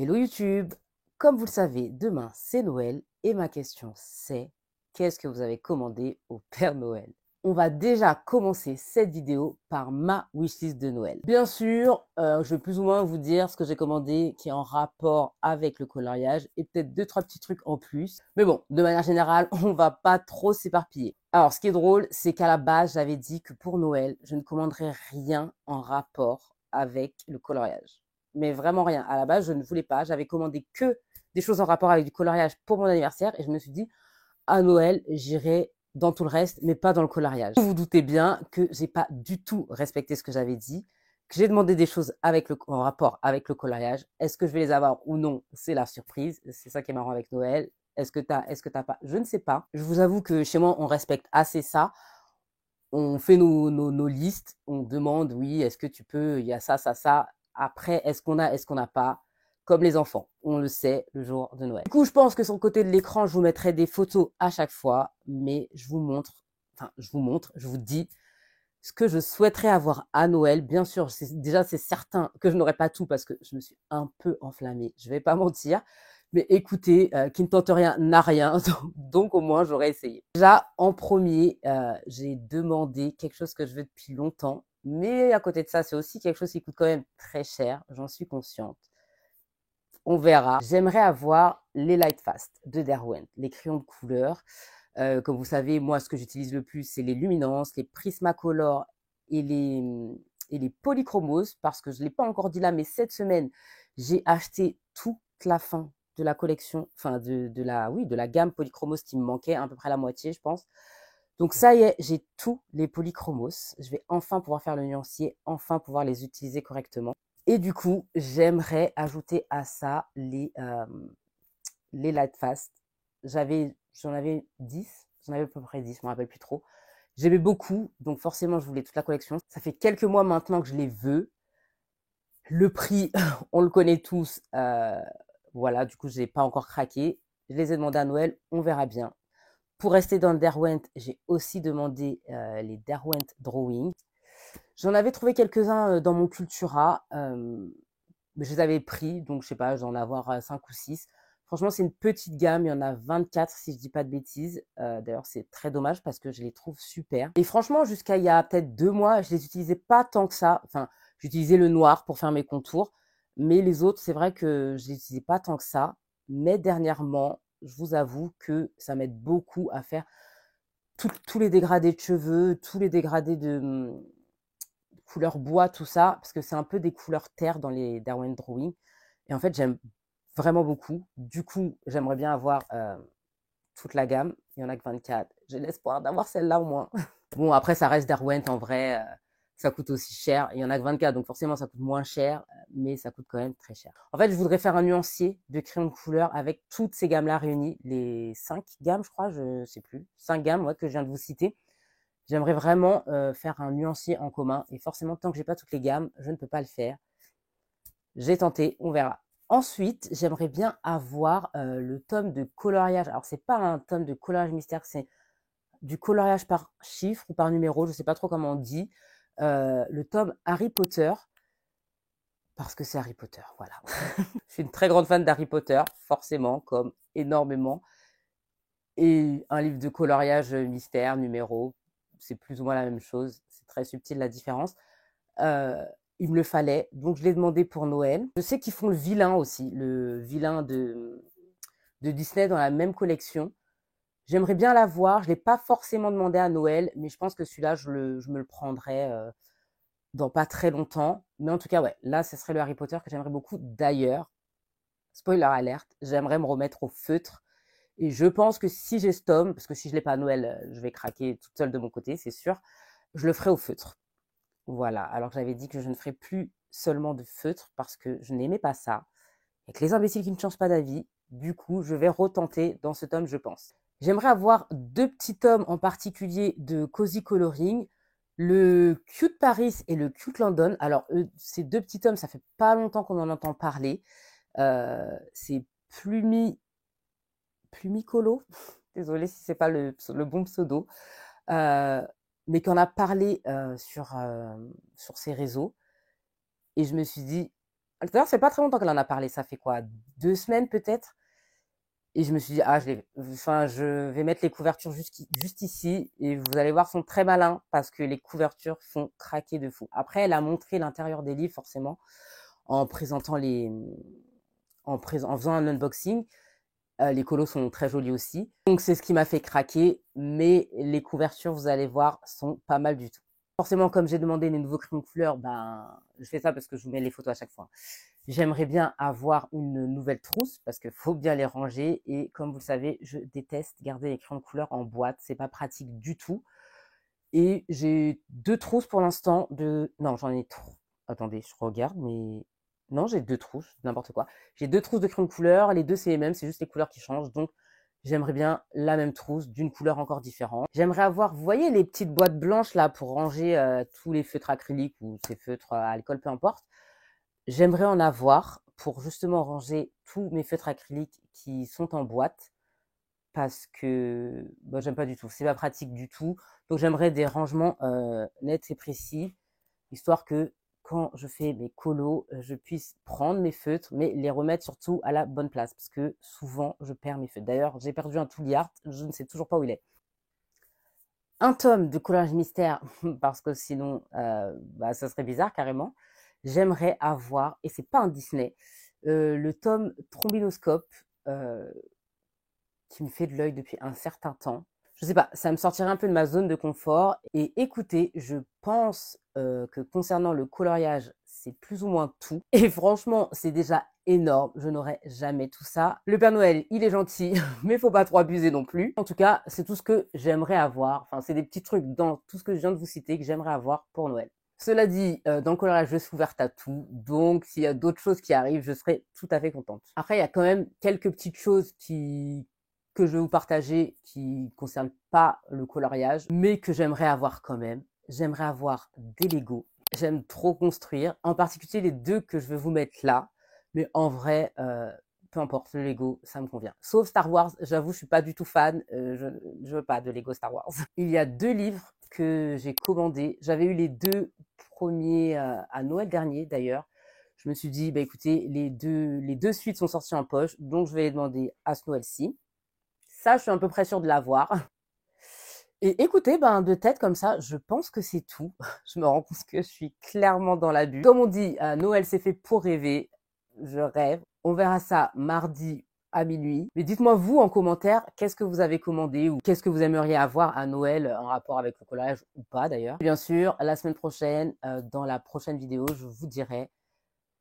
Hello YouTube! Comme vous le savez, demain c'est Noël et ma question c'est qu'est-ce que vous avez commandé au Père Noël? On va déjà commencer cette vidéo par ma wishlist de Noël. Bien sûr, je vais plus ou moins vous dire ce que j'ai commandé qui est en rapport avec le coloriage et peut-être 2-3 petits trucs en plus. Mais bon, de manière générale, on va pas trop s'éparpiller. Alors, ce qui est drôle, c'est qu'à la base, j'avais dit que pour Noël, je ne commanderais rien en rapport avec le coloriage. Mais vraiment rien. À la base, je ne voulais pas. J'avais commandé que des choses en rapport avec du coloriage pour mon anniversaire et je me suis dit, à Noël, j'irai dans tout le reste, mais pas dans le coloriage. Vous vous doutez bien que j'ai pas du tout respecté ce que j'avais dit, que j'ai demandé des choses en rapport avec le coloriage. Est-ce que je vais les avoir ou non? C'est la surprise. C'est ça qui est marrant avec Noël. Est-ce que t'as pas? Je ne sais pas. Je vous avoue que chez moi, on respecte assez ça. On fait nos listes. On demande, oui, est-ce que tu peux? Il y a ça, ça, ça. Après, est-ce qu'on n'a pas? Comme les enfants, on le sait le jour de Noël. Du coup, je pense que sur le côté de l'écran, je vous mettrai des photos à chaque fois, mais je vous dis ce que je souhaiterais avoir à Noël. Bien sûr, c'est certain que je n'aurai pas tout parce que je me suis un peu enflammée, je vais pas mentir. Mais écoutez, qui ne tente rien n'a rien, donc au moins j'aurais essayé. Déjà, en premier, j'ai demandé quelque chose que je veux depuis longtemps, mais à côté de ça, c'est aussi quelque chose qui coûte quand même très cher, j'en suis consciente. On verra. J'aimerais avoir les Light Fast de Derwent, les crayons de couleur. Comme vous savez, moi, ce que j'utilise le plus, c'est les Luminance, les Prismacolor et les Polychromos, parce que je ne l'ai pas encore dit là, mais cette semaine, j'ai acheté toute la fin de la collection, enfin de la gamme Polychromos qui me manquait, à peu près la moitié, je pense. Donc ça y est, j'ai tous les Polychromos. Je vais enfin pouvoir faire le nuancier, enfin pouvoir les utiliser correctement. Et du coup, j'aimerais ajouter à ça les Light Fast. J'en avais 10, j'en avais à peu près 10, je me rappelle plus trop. J'aimais beaucoup, donc forcément, je voulais toute la collection. Ça fait quelques mois maintenant que je les veux. Le prix, on le connaît tous. Voilà, du coup, je n'ai pas encore craqué. Je les ai demandés à Noël, on verra bien. Pour rester dans le Derwent, j'ai aussi demandé les Derwent Drawing. J'en avais trouvé quelques-uns dans mon Cultura. Je les avais pris, donc je sais pas, j'en ai avoir 5 ou 6. Franchement, c'est une petite gamme, il y en a 24 si je dis pas de bêtises. D'ailleurs, c'est très dommage parce que je les trouve super. Et franchement, jusqu'à il y a peut-être 2 mois, je les utilisais pas tant que ça. Enfin, j'utilisais le noir pour faire mes contours, mais les autres, c'est vrai que je les utilisais pas tant que ça. Mais dernièrement, je vous avoue que ça m'aide beaucoup à faire tous les dégradés de cheveux, tous les dégradés de couleur bois, tout ça, parce que c'est un peu des couleurs terre dans les Derwent Drawing. Et en fait, j'aime vraiment beaucoup. Du coup, j'aimerais bien avoir toute la gamme. Il y en a que 24. J'ai l'espoir d'avoir celle-là au moins. Bon, après, ça reste Derwent en vrai. Ça coûte aussi cher. Il y en a que 24, donc forcément, ça coûte moins cher, mais ça coûte quand même très cher. En fait, je voudrais faire un nuancier de crayon de couleur avec toutes ces gammes-là réunies. Les 5 gammes, je crois, je sais plus. 5 gammes, ouais, que je viens de vous citer. J'aimerais vraiment faire un nuancier en commun. Et forcément, tant que j'ai pas toutes les gammes, je ne peux pas le faire. J'ai tenté, on verra. Ensuite, j'aimerais bien avoir le tome de coloriage. Alors, c'est pas un tome de coloriage mystère, c'est du coloriage par chiffre ou par numéro, je sais pas trop comment on dit. Le tome Harry Potter, parce que c'est Harry Potter, voilà. Je suis une très grande fan d'Harry Potter, forcément, comme énormément. Et un livre de coloriage mystère, numéro, c'est plus ou moins la même chose. C'est très subtil la différence. Euh, il me le fallait, donc je l'ai demandé pour Noël. Je sais qu'ils font le vilain aussi, le vilain de Disney dans la même collection. J'aimerais bien l'avoir. Je ne l'ai pas forcément demandé à Noël, mais je pense que celui-là, je me le prendrai dans pas très longtemps. Mais en tout cas, ouais, là, ce serait le Harry Potter que j'aimerais beaucoup. D'ailleurs, spoiler alerte, j'aimerais me remettre au feutre. Et je pense que si j'ai ce tome, parce que si je l'ai pas à Noël, je vais craquer toute seule de mon côté, c'est sûr, je le ferai au feutre. Voilà, alors que j'avais dit que je ne ferais plus seulement de feutre parce que je n'aimais pas ça. Et que les imbéciles qui ne changent pas d'avis, du coup, je vais retenter dans ce tome, je pense. J'aimerais avoir 2 petits tomes en particulier de Cozy Coloring, le Cute Paris et le Cute London. Alors, ces 2 petits tomes, ça fait pas longtemps qu'on en entend parler. C'est Plumicolo, désolée si c'est pas le bon pseudo, mais qu'on a parlé sur ses réseaux. Et je me suis dit, D'ailleurs, c'est pas très longtemps qu'elle en a parlé. Ça fait quoi? 2 semaines peut-être? Et je me suis dit, ah, je vais mettre les couvertures juste ici. Et vous allez voir, sont très malins parce que les couvertures font craquer de fou. Après, elle a montré l'intérieur des livres, forcément, en présentant en faisant un unboxing. Les colos sont très jolis aussi. Donc, c'est ce qui m'a fait craquer. Mais les couvertures, vous allez voir, sont pas mal du tout. Forcément, comme j'ai demandé les nouveaux crayons de couleur, ben, je fais ça parce que je vous mets les photos à chaque fois. J'aimerais bien avoir une nouvelle trousse parce qu'il faut bien les ranger. Et comme vous le savez, je déteste garder les crayons de couleur en boîte. C'est pas pratique du tout. Et j'ai 2 trousses pour l'instant non, j'en ai 3. Attendez, je regarde, mais non, j'ai 2 trousses, n'importe quoi. J'ai 2 trousses de crayons de couleur. Les 2, c'est les mêmes, c'est juste les couleurs qui changent. Donc, j'aimerais bien la même trousse d'une couleur encore différente. J'aimerais avoir, vous voyez les petites boîtes blanches là pour ranger tous les feutres acryliques ou ces feutres à alcool, peu importe. J'aimerais en avoir pour justement ranger tous mes feutres acryliques qui sont en boîte parce que bah, j'aime pas du tout. C'est pas pratique du tout. Donc j'aimerais des rangements nets et précis, histoire que quand je fais mes colos, je puisse prendre mes feutres, mais les remettre surtout à la bonne place parce que souvent je perds mes feutres. D'ailleurs, j'ai perdu un Tooly Art, je ne sais toujours pas où il est. Un tome de coloriage mystère parce que sinon, bah, ça serait bizarre carrément. J'aimerais avoir, et c'est pas un Disney, le tome Trombinoscope qui me fait de l'œil depuis un certain temps. Je sais pas, ça me sortirait un peu de ma zone de confort. Et écoutez, je pense que concernant le coloriage, c'est plus ou moins tout. Et franchement, c'est déjà énorme. Je n'aurai jamais tout ça. Le Père Noël, il est gentil, mais faut pas trop abuser non plus. En tout cas, c'est tout ce que j'aimerais avoir. Enfin, c'est des petits trucs dans tout ce que je viens de vous citer que j'aimerais avoir pour Noël. Cela dit, dans le coloriage, je suis ouverte à tout. Donc, s'il y a d'autres choses qui arrivent, je serai tout à fait contente. Après, il y a quand même quelques petites choses que je vais vous partager qui ne concernent pas le coloriage, mais que j'aimerais avoir quand même. J'aimerais avoir des Lego. J'aime trop construire, en particulier les 2 que je vais vous mettre là. Mais en vrai, peu importe, le Lego, ça me convient. Sauf Star Wars, j'avoue, je suis pas du tout fan. Je veux pas de Lego Star Wars. Il y a 2 livres que j'ai commandés. J'avais eu les 2 premiers à Noël dernier d'ailleurs. Je me suis dit, bah écoutez, les deux suites sont sorties en poche, donc je vais les demander à ce Noël-ci. Ça, je suis à peu près sûre de l'avoir. Et écoutez, ben, de tête comme ça, je pense que c'est tout. Je me rends compte que je suis clairement dans l'abus. Comme on dit, Noël c'est fait pour rêver. Je rêve. On verra ça mardi à minuit. Mais dites-moi vous en commentaire, qu'est-ce que vous avez commandé ou qu'est-ce que vous aimeriez avoir à Noël en rapport avec le collage ou pas d'ailleurs. Bien sûr, la semaine prochaine, dans la prochaine vidéo, je vous dirai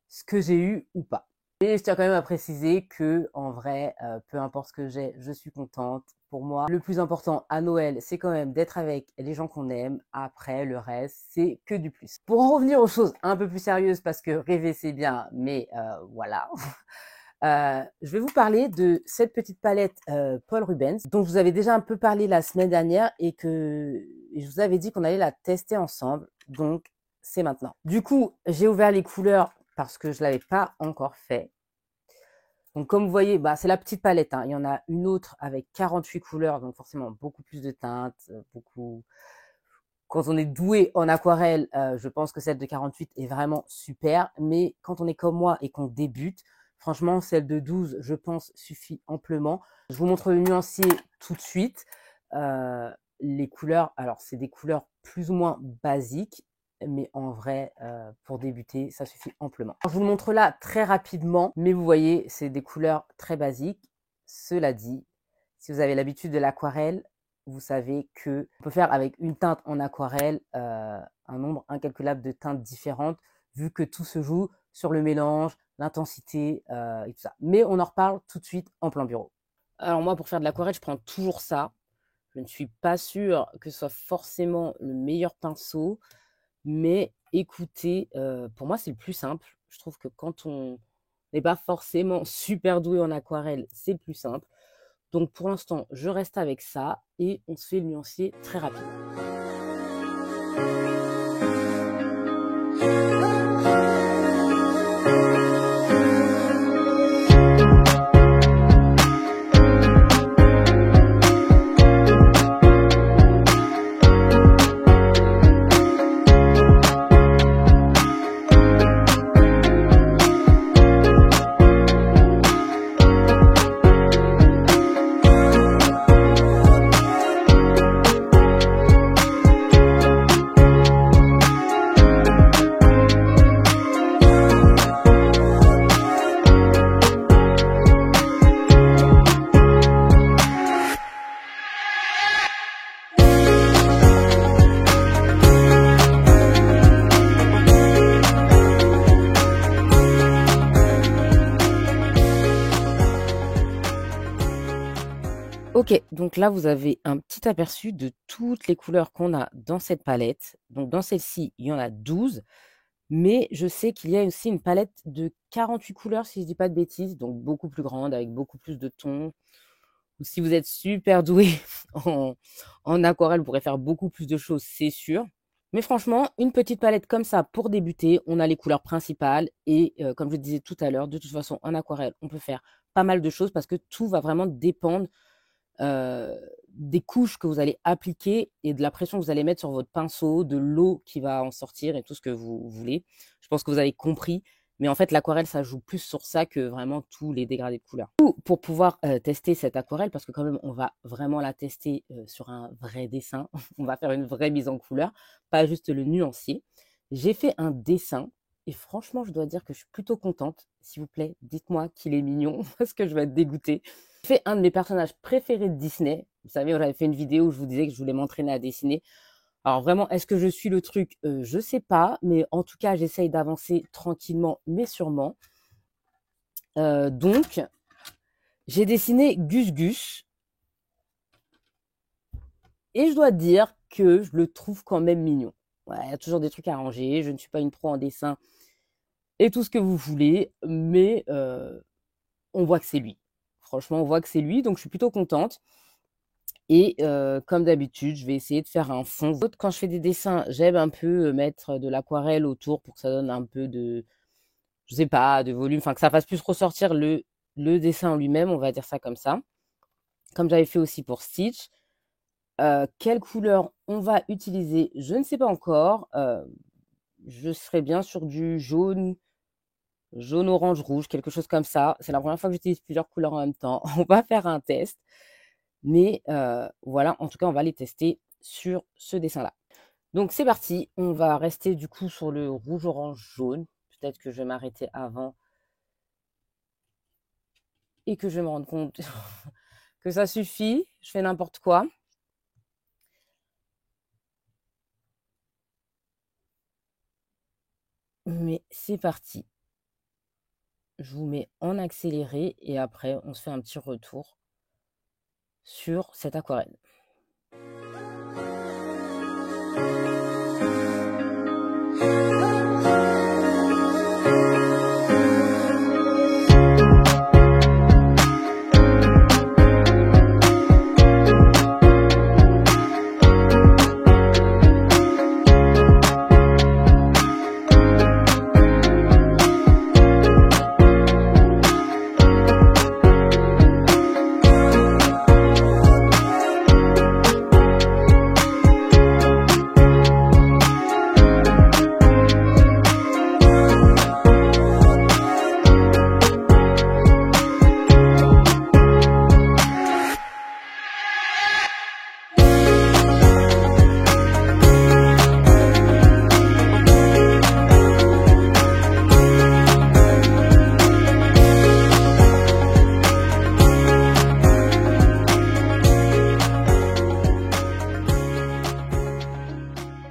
ce que j'ai eu ou pas. Et je tiens quand même à préciser que, en vrai, peu importe ce que j'ai, je suis contente. Pour moi, le plus important à Noël, c'est quand même d'être avec les gens qu'on aime. Après, le reste, c'est que du plus. Pour en revenir aux choses un peu plus sérieuses, parce que rêver, c'est bien, mais voilà. Je vais vous parler de cette petite palette Paul Rubens, dont je vous avais déjà un peu parlé la semaine dernière et je vous avais dit qu'on allait la tester ensemble. Donc, c'est maintenant. Du coup, j'ai ouvert les couleurs parce que je l'avais pas encore fait. Donc, comme vous voyez, bah, c'est la petite palette. Hein. Il y en a une autre avec 48 couleurs, donc forcément beaucoup plus de teintes, beaucoup. Quand on est doué en aquarelle, je pense que celle de 48 est vraiment super. Mais quand on est comme moi et qu'on débute, franchement, celle de 12, je pense, suffit amplement. Je vous montre le nuancier tout de suite. Les couleurs, alors c'est des couleurs plus ou moins basiques. Mais en vrai, pour débuter, ça suffit amplement. Alors, je vous le montre là très rapidement, mais vous voyez, c'est des couleurs très basiques. Cela dit, si vous avez l'habitude de l'aquarelle, vous savez qu'on peut faire avec une teinte en aquarelle un nombre incalculable de teintes différentes, vu que tout se joue sur le mélange, l'intensité et tout ça. Mais on en reparle tout de suite en plein bureau. Alors moi, pour faire de l'aquarelle, je prends toujours ça. Je ne suis pas sûre que ce soit forcément le meilleur pinceau. Mais écoutez, pour moi, c'est le plus simple. Je trouve que quand on n'est pas forcément super doué en aquarelle, c'est le plus simple. Donc pour l'instant, je reste avec ça et on se fait le nuancier très rapidement. Ok, donc là, vous avez un petit aperçu de toutes les couleurs qu'on a dans cette palette. Donc dans celle-ci, il y en a 12, mais je sais qu'il y a aussi une palette de 48 couleurs, si je dis pas de bêtises, donc beaucoup plus grande, avec beaucoup plus de tons. Ou si vous êtes super doué en, en aquarelle, vous pourrez faire beaucoup plus de choses, c'est sûr. Mais franchement, une petite palette comme ça pour débuter, on a les couleurs principales et comme je disais tout à l'heure, de toute façon en aquarelle, on peut faire pas mal de choses parce que tout va vraiment dépendre des couches que vous allez appliquer et de la pression que vous allez mettre sur votre pinceau, de l'eau qui va en sortir et tout ce que vous voulez. Je pense que vous avez compris. Mais en fait, l'aquarelle, ça joue plus sur ça que vraiment tous les dégradés de couleurs. Pour pouvoir tester cette aquarelle, parce que quand même, on va vraiment la tester sur un vrai dessin. On va faire une vraie mise en couleur, pas juste le nuancier. J'ai fait un dessin et franchement, je dois dire que je suis plutôt contente. S'il vous plaît, dites-moi qu'il est mignon parce que je vais être dégoûtée. J'ai fait un de mes personnages préférés de Disney. Vous savez, j'avais fait une vidéo où je vous disais que je voulais m'entraîner à dessiner. Alors vraiment, est-ce que je suis le truc? Je sais pas, mais en tout cas, j'essaye d'avancer tranquillement, mais sûrement. Donc, j'ai dessiné Gus Gus. Et je dois dire que je le trouve quand même mignon. Ouais, il y a toujours des trucs à arranger. Je ne suis pas une pro en dessin et tout ce que vous voulez, mais on voit que c'est lui. Franchement, on voit que c'est lui, donc je suis plutôt contente. Et comme d'habitude, je vais essayer de faire un fond. Quand je fais des dessins, j'aime un peu mettre de l'aquarelle autour pour que ça donne un peu de, je sais pas, de volume, enfin que ça fasse plus ressortir le dessin en lui-même, on va dire ça comme ça. Comme j'avais fait aussi pour Stitch. Quelle couleur on va utiliser, je ne sais pas encore. Je serai bien sur du jaune, jaune, orange, rouge, quelque chose comme ça. C'est la première fois que j'utilise plusieurs couleurs en même temps. On va faire un test. Mais voilà, en tout cas, on va les tester sur ce dessin-là. Donc c'est parti, on va rester du coup sur le rouge, orange, jaune. Peut-être que je vais m'arrêter avant et que je vais me rendre compte que ça suffit. Je fais n'importe quoi. Mais c'est parti. Je vous mets en accéléré et après, on se fait un petit retour sur cette aquarelle.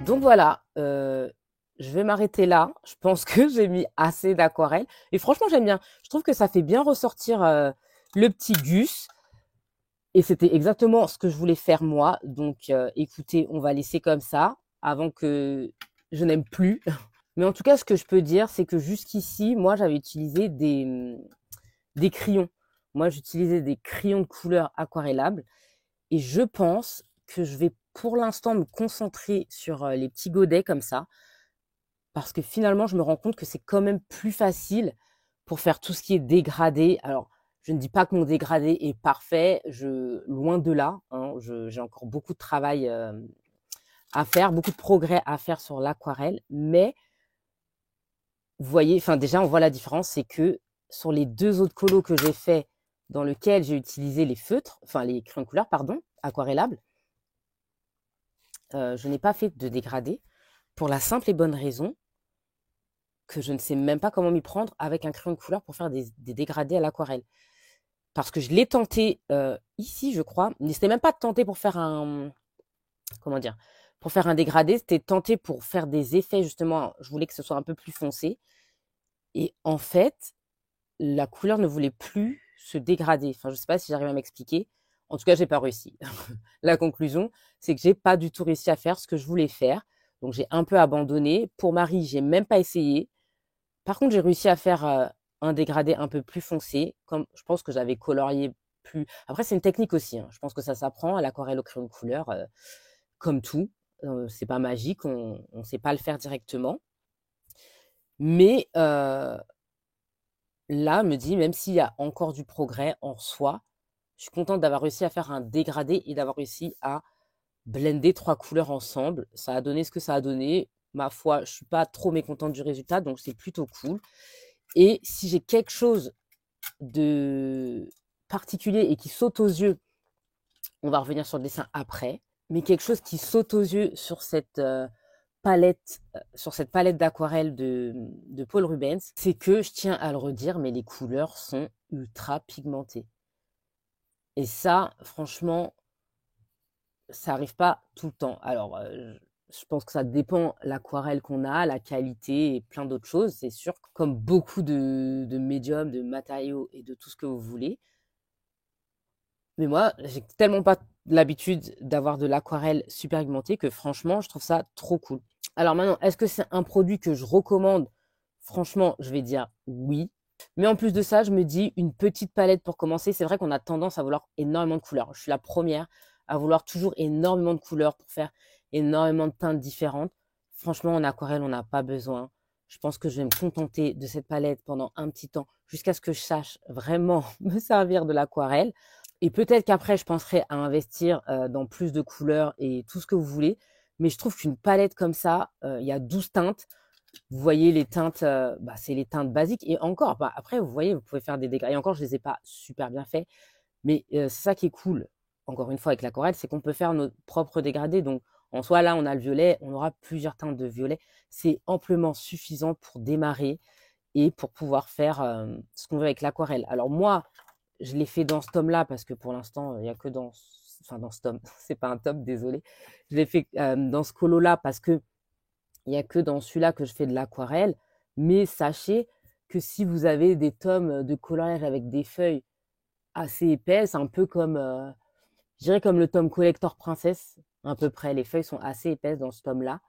Donc voilà, je vais m'arrêter là. Je pense que j'ai mis assez d'aquarelle. Et franchement, j'aime bien. Je trouve que ça fait bien ressortir le petit Gus. Et c'était exactement ce que je voulais faire moi. Donc écoutez, on va laisser comme ça avant que je n'aime plus. Mais en tout cas, ce que je peux dire, c'est que jusqu'ici, moi, j'avais utilisé des crayons. Moi, j'utilisais des crayons de couleur aquarellables. Et je pense que je vais pour l'instant me concentrer sur les petits godets comme ça. Parce que finalement, je me rends compte que c'est quand même plus facile pour faire tout ce qui est dégradé. Alors, je ne dis pas que mon dégradé est parfait, loin de là. Hein, j'ai encore beaucoup de travail à faire, beaucoup de progrès à faire sur l'aquarelle. Mais vous voyez, enfin déjà, on voit la différence, c'est que sur les deux autres colos que j'ai fait, dans lesquels j'ai utilisé les feutres, enfin les crayons de couleur, pardon, aquarellables, je n'ai pas fait de dégradé pour la simple et bonne raison que je ne sais même pas comment m'y prendre avec un crayon de couleur pour faire des dégradés à l'aquarelle. Parce que je l'ai tenté ici, je crois, mais c'était même pas tenté pour faire un, comment dire, pour faire un dégradé, c'était tenté pour faire des effets justement. Je voulais que ce soit un peu plus foncé. Et en fait, la couleur ne voulait plus se dégrader. Enfin, je sais pas si j'arrive à m'expliquer. En tout cas, j'ai pas réussi. La conclusion, c'est que j'ai pas du tout réussi à faire ce que je voulais faire. Donc, j'ai un peu abandonné. Pour Marie, j'ai même pas essayé. Par contre, j'ai réussi à faire un dégradé un peu plus foncé, comme je pense que j'avais colorié plus. Après, c'est une technique aussi, hein. Je pense que ça s'apprend à l'aquarelle au crayon de couleur, comme tout. C'est pas magique, on sait pas le faire directement. Mais là, me dit, même s'il y a encore du progrès en soi, je suis contente d'avoir réussi à faire un dégradé et d'avoir réussi à blender 3 couleurs ensemble. Ça a donné ce que ça a donné. Ma foi, je suis pas trop mécontente du résultat, donc c'est plutôt cool. Et si j'ai quelque chose de particulier et qui saute aux yeux, on va revenir sur le dessin après, mais quelque chose qui saute aux yeux sur cette palette d'aquarelle de Paul Rubens, c'est que, je tiens à le redire, mais les couleurs sont ultra pigmentées. Et ça, franchement, ça arrive pas tout le temps. Alors, je pense que ça dépend l'aquarelle qu'on a, la qualité et plein d'autres choses. C'est sûr, comme beaucoup de médiums, de matériaux et de tout ce que vous voulez. Mais moi, j'ai tellement pas l'habitude d'avoir de l'aquarelle super pigmentée que franchement, je trouve ça trop cool. Alors maintenant, est-ce que c'est un produit que je recommande? Franchement, je vais dire oui. Mais en plus de ça, je me dis une petite palette pour commencer. C'est vrai qu'on a tendance à vouloir énormément de couleurs. Je suis la première à vouloir toujours énormément de couleurs pour faire énormément de teintes différentes. Franchement, en aquarelle, on n'a pas besoin. Je pense que je vais me contenter de cette palette pendant un petit temps jusqu'à ce que je sache vraiment me servir de l'aquarelle. Et peut-être qu'après, je penserai à investir dans plus de couleurs et tout ce que vous voulez. Mais je trouve qu'une palette comme ça, il y a 12 teintes. Vous voyez les teintes, c'est les teintes basiques. Et encore, après, vous voyez, vous pouvez faire des dégradés. Et encore, je les ai pas super bien faits. Mais c'est ça qui est cool, encore une fois, avec l'aquarelle, c'est qu'on peut faire nos propres dégradés. Donc, en soi, là, on a le violet, on aura plusieurs teintes de violet. C'est amplement suffisant pour démarrer et pour pouvoir faire ce qu'on veut avec l'aquarelle. Alors moi, je l'ai fait dans ce tome-là parce que pour l'instant, il n'y a que dans ce tome. C'est pas un tome, désolé. Je l'ai fait dans ce colo-là parce que il n'y a que dans celui-là que je fais de l'aquarelle. Mais sachez que si vous avez des tomes de coloriage avec des feuilles assez épaisses, un peu comme, je dirais comme le tome Collector Princesse, à peu près, les feuilles sont assez épaisses dans ce tome-là,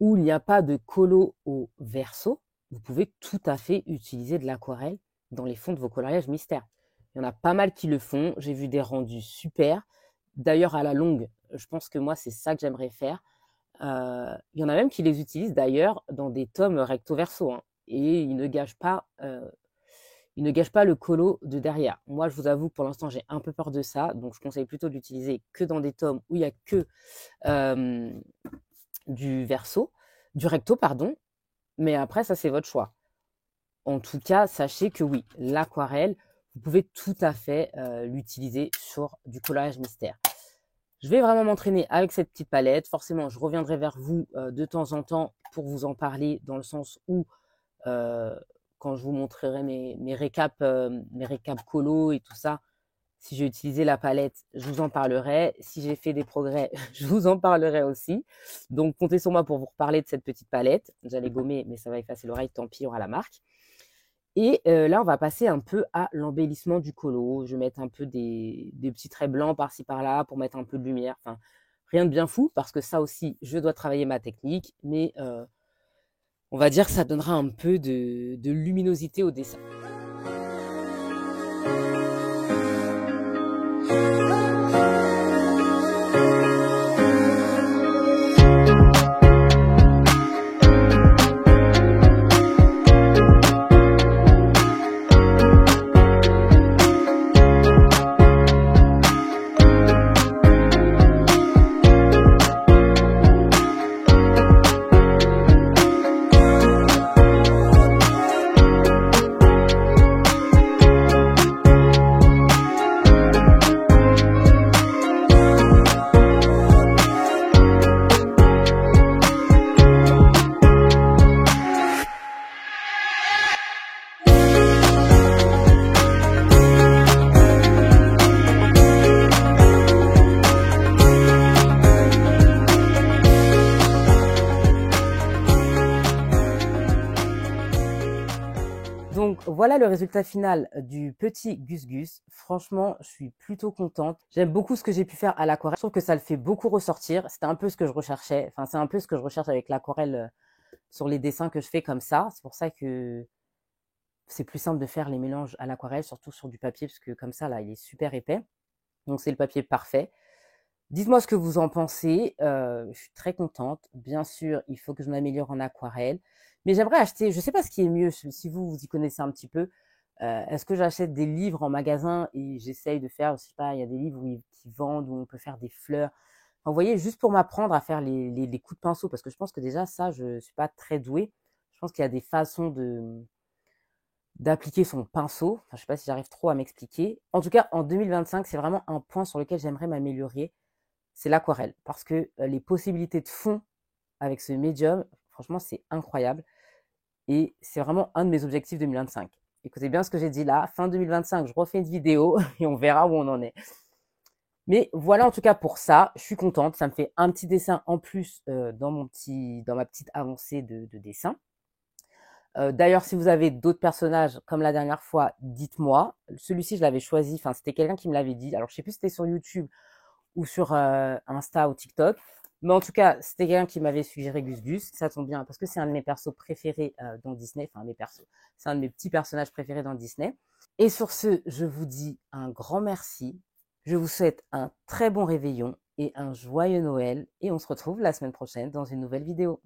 où il n'y a pas de colo au verso, vous pouvez tout à fait utiliser de l'aquarelle dans les fonds de vos coloriages mystères. Il y en a pas mal qui le font, j'ai vu des rendus super. D'ailleurs, à la longue, je pense que moi, c'est ça que j'aimerais faire. Il y en a même qui les utilisent d'ailleurs dans des tomes recto verso, hein, et ils ne gâchent pas le colo de derrière. Moi, je vous avoue que pour l'instant, j'ai un peu peur de ça, donc je conseille plutôt de l'utiliser que dans des tomes où il n'y a que du recto, pardon. Mais après, ça, c'est votre choix. En tout cas, sachez que oui, l'aquarelle, vous pouvez tout à fait l'utiliser sur du coloriage mystère. Je vais vraiment m'entraîner avec cette petite palette. Forcément, je reviendrai vers vous de temps en temps pour vous en parler, dans le sens où quand je vous montrerai mes récaps colo et tout ça, si j'ai utilisé la palette, je vous en parlerai. Si j'ai fait des progrès, je vous en parlerai aussi. Donc, comptez sur moi pour vous reparler de cette petite palette. J'allais gommer, mais ça va effacer l'oreille, tant pis, il y aura la marque. Et là, on va passer un peu à l'embellissement du colo. Je vais mettre un peu des petits traits blancs par-ci par-là pour mettre un peu de lumière. Enfin, rien de bien fou, parce que ça aussi, je dois travailler ma technique. Mais on va dire que ça donnera un peu de luminosité au dessin. voilà le résultat final du petit Gus Gus. Franchement, je suis plutôt contente. J'aime beaucoup ce que j'ai pu faire à l'aquarelle. Je trouve que ça le fait beaucoup ressortir. C'était un peu ce que je recherchais. Enfin, c'est un peu ce que je recherche avec l'aquarelle sur les dessins que je fais comme ça. C'est pour ça que c'est plus simple de faire les mélanges à l'aquarelle, surtout sur du papier, parce que comme ça, là, il est super épais. Donc, c'est le papier parfait. Dites-moi ce que vous en pensez. Je suis très contente. Bien sûr, il faut que je m'améliore en aquarelle. Mais j'aimerais acheter, je ne sais pas ce qui est mieux, si vous, vous y connaissez un petit peu. Est-ce que j'achète des livres en magasin et j'essaye de faire, je sais pas, il y a des livres qui vendent, où on peut faire des fleurs. Enfin, vous voyez, juste pour m'apprendre à faire les coups de pinceau, parce que je pense que déjà, ça, je ne suis pas très douée. Je pense qu'il y a des façons d'appliquer son pinceau. Enfin, je ne sais pas si j'arrive trop à m'expliquer. En tout cas, en 2025, c'est vraiment un point sur lequel j'aimerais m'améliorer. C'est l'aquarelle. Parce que les possibilités de fond avec ce médium, franchement, c'est incroyable. Et c'est vraiment un de mes objectifs 2025. Écoutez bien ce que j'ai dit là. Fin 2025, je refais une vidéo et on verra où on en est. Mais voilà en tout cas pour ça. Je suis contente. Ça me fait un petit dessin en plus dans ma petite avancée de dessin. D'ailleurs, si vous avez d'autres personnages comme la dernière fois, dites-moi. Celui-ci, je l'avais choisi. Enfin, c'était quelqu'un qui me l'avait dit. Alors, je sais plus si c'était sur YouTube ou sur Insta ou TikTok. Mais en tout cas, c'était quelqu'un qui m'avait suggéré Gus Gus. Ça tombe bien parce que c'est un de mes persos préférés dans Disney. Enfin, mes persos. C'est un de mes petits personnages préférés dans Disney. Et sur ce, je vous dis un grand merci. Je vous souhaite un très bon réveillon et un joyeux Noël. Et on se retrouve la semaine prochaine dans une nouvelle vidéo.